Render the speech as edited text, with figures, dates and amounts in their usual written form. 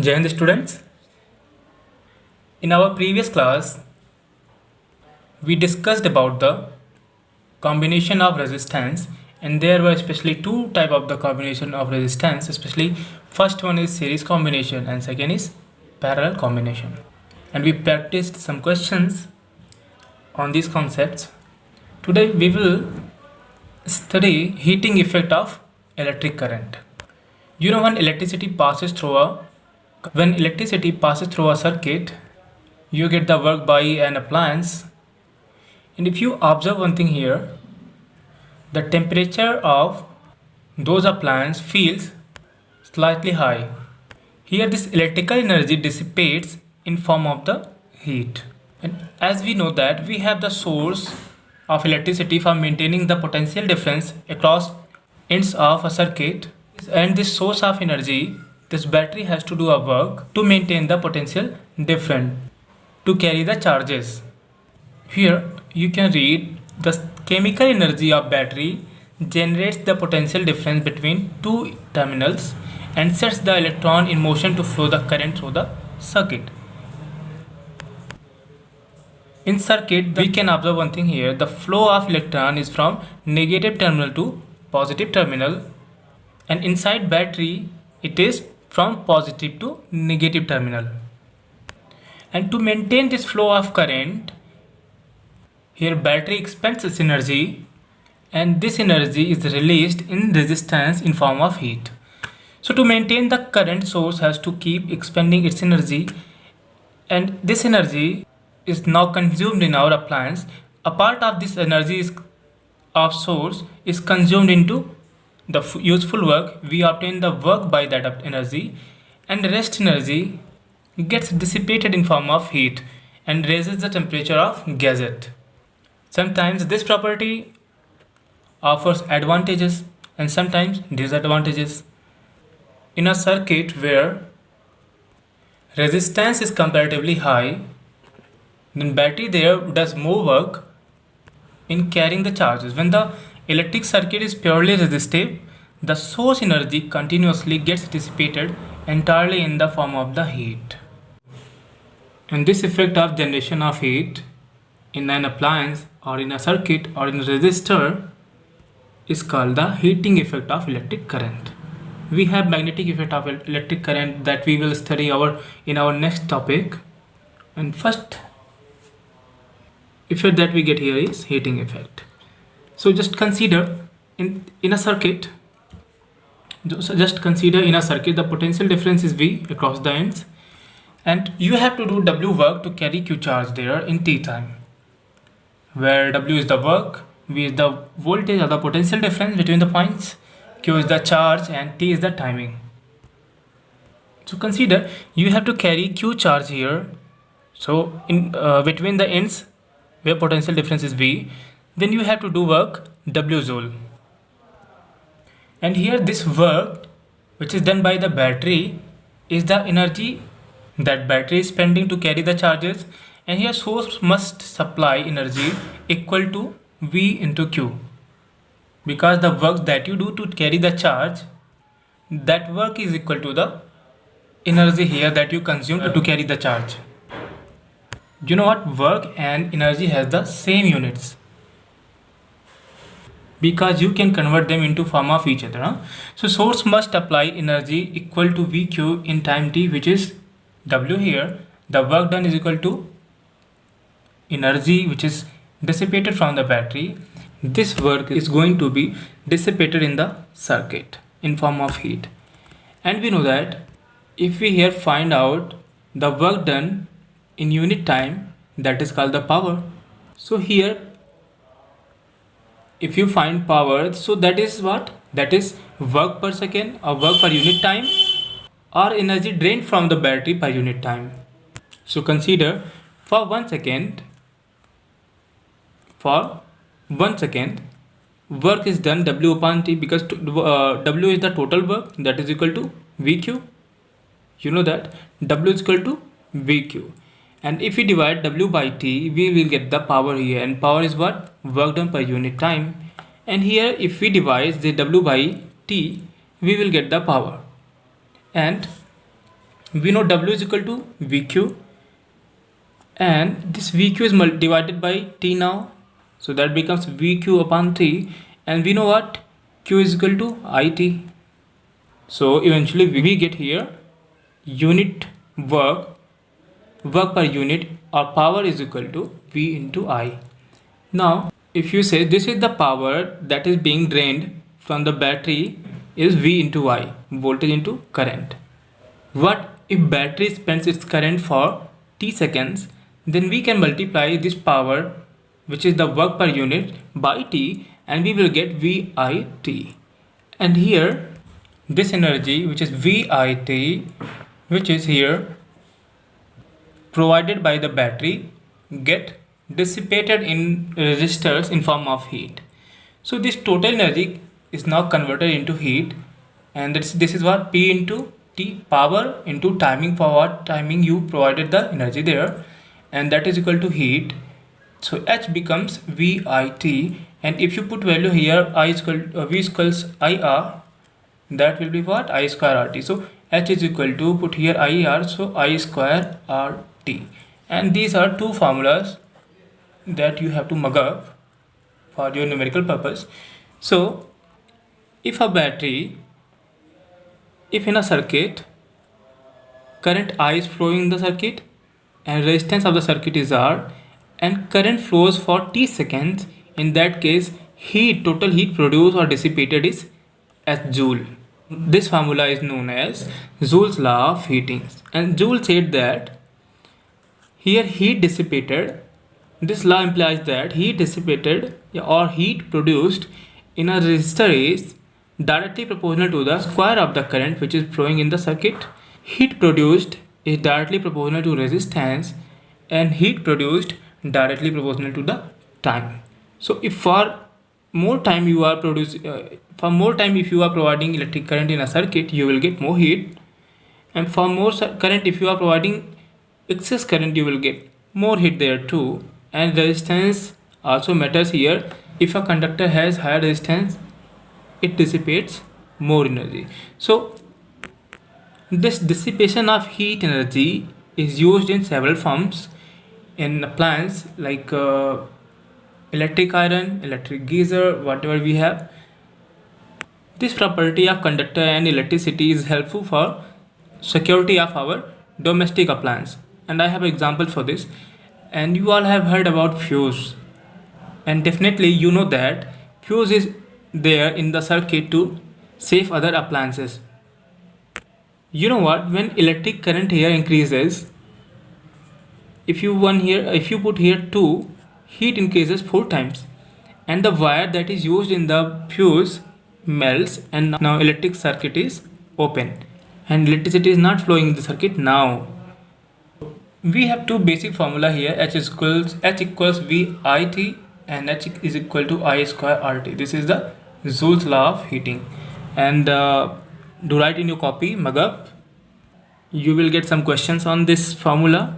Jai Hind students. In our previous class, we discussed about the combination of resistance, and there were especially two type of the combination of resistance. Especially first one is series combination and second is parallel combination. And we practiced some questions on these concepts. Today we will study heating effect of electric current. You know, when electricity passes through a circuit, you get the work by an appliance. And if you observe one thing here, the temperature of those appliances feels slightly high. Here this electrical energy dissipates in form of the heat. And as we know that we have the source of electricity for maintaining the potential difference across ends of a circuit, and this source of energy, this battery has to do a work to maintain the potential difference to carry the charges. Here you can read the chemical energy of battery generates the potential difference between two terminals and sets the electron in motion to flow the current through the circuit. In circuit, we can observe one thing here, the flow of electron is from negative terminal to positive terminal, and inside battery it is from positive to negative terminal. And to maintain this flow of current, here battery expends its energy, and this energy is released in resistance in form of heat. So to maintain the current, source has to keep expending its energy, and this energy is now consumed in our appliance. A part of this energy of source is consumed into the useful work. We obtain the work by that energy, and the rest energy gets dissipated in form of heat and raises the temperature of gadget. Sometimes this property offers advantages and sometimes disadvantages. In a circuit where resistance is comparatively high, then battery there does more work in carrying the charges. When the electric circuit is purely resistive, the source energy continuously gets dissipated entirely in the form of the heat. And this effect of generation of heat in an appliance or in a circuit or in a resistor is called the heating effect of electric current. We have magnetic effect of electric current that we will study in our next topic. And first effect that we get here is heating effect. So just consider in a circuit, the potential difference is V across the ends, and you have to do W work to carry Q charge there in T time, where W is the work, V is the voltage or the potential difference between the points, Q is the charge, and T is the timing. So consider you have to carry Q charge here, so in between the ends where potential difference is V, then you have to do work W joule. And here this work which is done by the battery is the energy that battery is spending to carry the charges, and here source must supply energy equal to V into Q, because the work that you do to carry the charge, that work is equal to the energy here that you consume to carry the charge. You know what, work and energy has the same units because you can convert them into form of each other. So source must apply energy equal to VQ in time t, which is W here. The work done is equal to energy which is dissipated from the battery. This work is going to be dissipated in the circuit in form of heat. And we know that if we here find out the work done in unit time, that is called the power. So here if you find power, so that is what? That is work per second or work per unit time, or energy drained from the battery per unit time. So consider for 1 second, work is done W upon T, because W is the total work, that is equal to VQ. You know that W is equal to VQ, and if we divide W by T, we will get the power here, and power is what? Work done per unit time. And here if we divide the W by T, we will get the power. And We know W is equal to VQ, and this VQ is divided by T now, so that becomes VQ upon T, and we know what Q is equal to IT. So eventually we get here unit work per unit or power is equal to V into I. Now if you say this is the power that is being drained from the battery is V into I, voltage into current. What if battery spends its current for T seconds, then we can multiply this power, which is the work per unit, by T, and we will get VIT. And here this energy, which is VIT, which is here provided by the battery, get dissipated in resistors in form of heat. So this total energy is now converted into heat, and this is what P into T, power into timing, for what timing you provided the energy there, and that is equal to heat. So H becomes VIT, and if you put value here, V equals IR, that will be what? I square RT. So H is equal to, put here IR, so I square RT. And these are two formulas that you have to mug up for your numerical purpose. So if a battery, if in a circuit current I is flowing in the circuit and resistance of the circuit is R, and current flows for T seconds, in that case total heat produced or dissipated is as Joule. This formula is known as Joule's law of heating, and Joule said that here heat dissipated, this law implies that heat dissipated or heat produced in a resistor is directly proportional to the square of the current which is flowing in the circuit. Heat produced is directly proportional to resistance, and heat produced directly proportional to the time. So if for more time you are if you are providing electric current in a circuit, you will get more heat, and for more current, if you are providing excess current, you will get more heat there too. And resistance also matters here. If a conductor has higher resistance, it dissipates more energy. So this dissipation of heat energy is used in several forms in appliances like electric iron, electric geyser, whatever we have. This property of conductor and electricity is helpful for security of our domestic appliance, and I have an example for this. And you all have heard about fuse, and definitely you know that fuse is there in the circuit to save other appliances. You know what, when electric current here increases, if you put here 2, heat increases 4 times, and the wire that is used in the fuse melts, and now electric circuit is open and electricity is not flowing in the circuit now. We have two basic formula here, H equals VIT and H is equal to I square RT. This is the Joule's law of heating, and do write in your copy, mug up. You will get some questions on this formula.